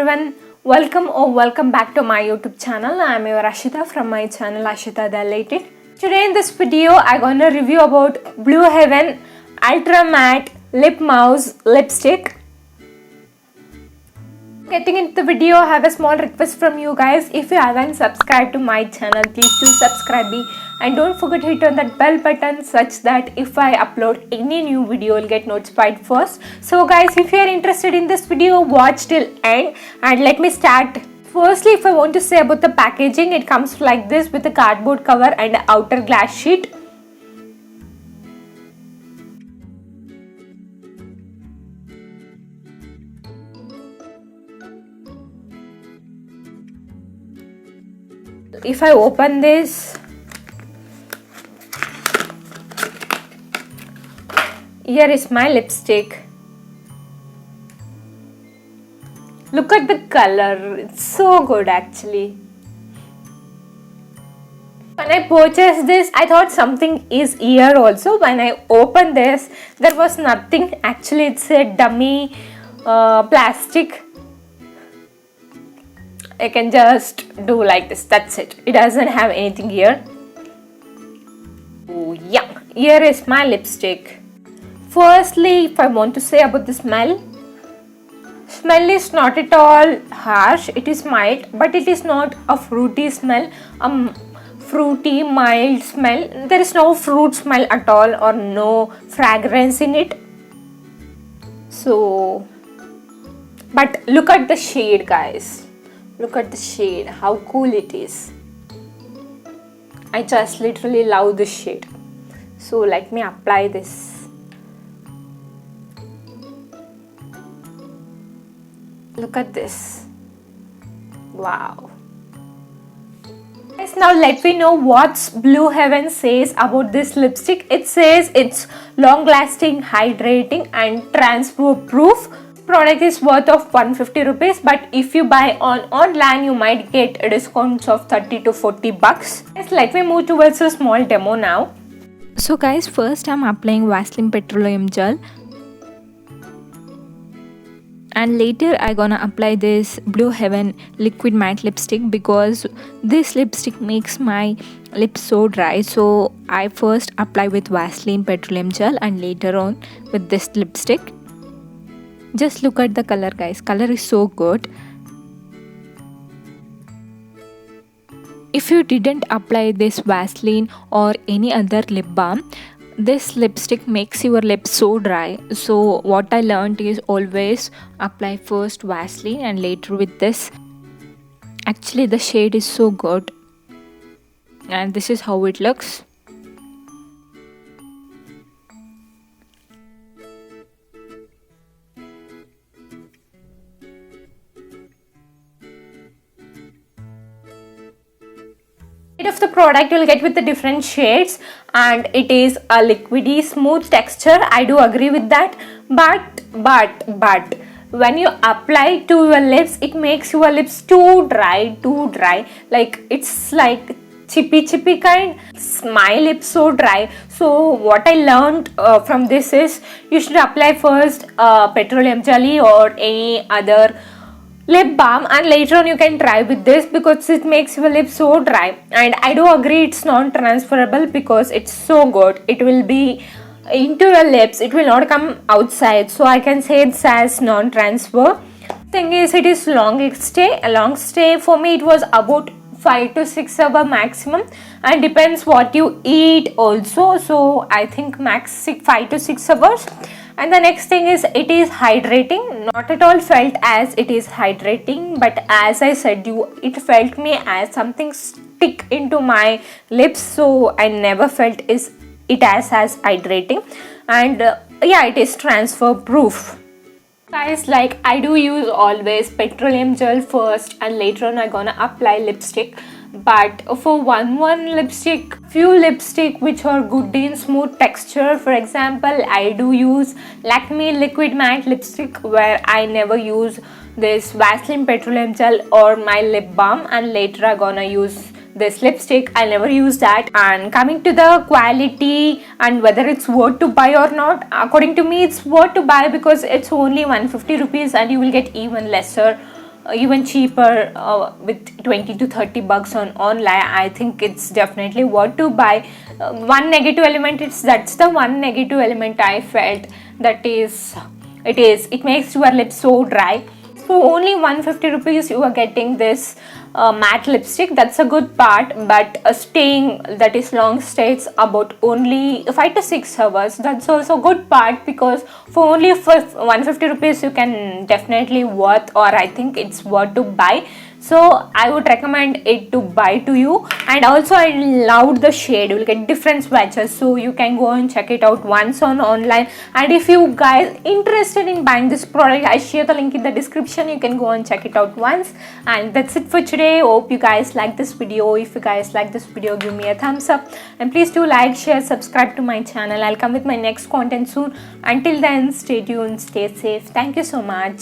everyone, welcome back to my YouTube channel. I am your Ashita from my channel Ashita the Elated. Today in this video I'm gonna review about Blue Heaven Ultra Matte Lip Mouse Lipstick. Getting into the video, I have a small request from you guys. If you haven't subscribed to my channel, please do subscribe me and don't forget to hit on that bell button such that if I upload any new video, you'll get notified first. So guys, if you are interested in this video, watch till end and let me start. Firstly, if I want to say about the packaging, it comes like this with a cardboard cover and an outer glass sheet. If I open this, here is my lipstick. Look at the color, it's so good actually. When I purchased this, I thought something is here also. When I opened this, there was nothing. Actually, it's a dummy plastic. I can just do like this, that's it. It doesn't have anything here. Oh yeah, here is my lipstick. Firstly, if I want to say about the smell is not at all harsh. It is mild, but it is not a fruity smell. Fruity mild smell. There is no fruit smell at all or no fragrance in it. So, but look at the shade, guys. Look at the shade, how cool it is. I just literally love this shade. So let me apply this. Look at this. Wow. Guys, now let me know what Blue Heaven says about this lipstick. It says it's long lasting, hydrating and transfer proof. Product is worth of 150 rupees, but if you buy online you might get a discount of 30 to 40 bucks. Yes, let me move towards a small demo now. So guys, first I'm applying Vaseline petroleum gel and later I gonna apply this Blue Heaven liquid matte lipstick because this lipstick makes my lips so dry. So I first apply with Vaseline petroleum gel and later on with this lipstick. Just look at the color, guys. Color is so good. If you didn't apply this Vaseline or any other lip balm, this lipstick makes your lips so dry. So what I learned is always apply first Vaseline and later with this. Actually the shade is so good and this is how it looks. Of the product you'll get with the different shades and it is a liquidy smooth texture. I do agree with that, but when you apply to your lips, it makes your lips too dry, like it's like chippy kind. My lips so dry. So what I learned from this is you should apply first petroleum jelly or any other lip balm and later on you can try with this because it makes your lips so dry. And I do agree it's non-transferable because it's so good. It will be into your lips, it will not come outside, so I can say it as non-transfer. Thing is, it is long stay for me. It was about 5 to 6 hours maximum and depends what you eat also. So I think max 5 to 6 hours. And the next thing is it is hydrating. Not at all felt as it is hydrating, but as I said it felt me as something stick into my lips, so I never felt it as hydrating. And yeah, it is transfer proof. Guys, like I do use always petroleum gel first and later on I gonna apply lipstick. But for one lipstick, few lipstick which are good in smooth texture, for example I do use Lakme liquid matte lipstick where I never use this Vaseline petroleum gel or my lip balm and later I gonna use this lipstick. I never use that. And coming to the quality and whether it's worth to buy or not, according to me it's worth to buy because it's only 150 rupees and you will get even lesser even cheaper with 20 to 30 bucks on online. I think it's definitely worth to buy. One negative element, that's the one negative element I felt, that is it makes your lips so dry. For only 150 rupees you are getting this matte lipstick. That's a good part, but staying, that is long stays, about only 5 to 6 hours. That's also good part, because for only 150 rupees you can definitely worth, or I think it's worth to buy. So I would recommend it to buy to you. And also I loved the shade. You will get different swatches, so you can go and check it out once on online. And if you guys interested in buying this product, I share the link in the description. You can go and check it out once. And that's it for today. Hope you guys like this video. If you guys like this video, give me a thumbs up, and please do like, share, subscribe to my channel. I'll come with my next content soon. Until then, stay tuned, stay safe. Thank you so much.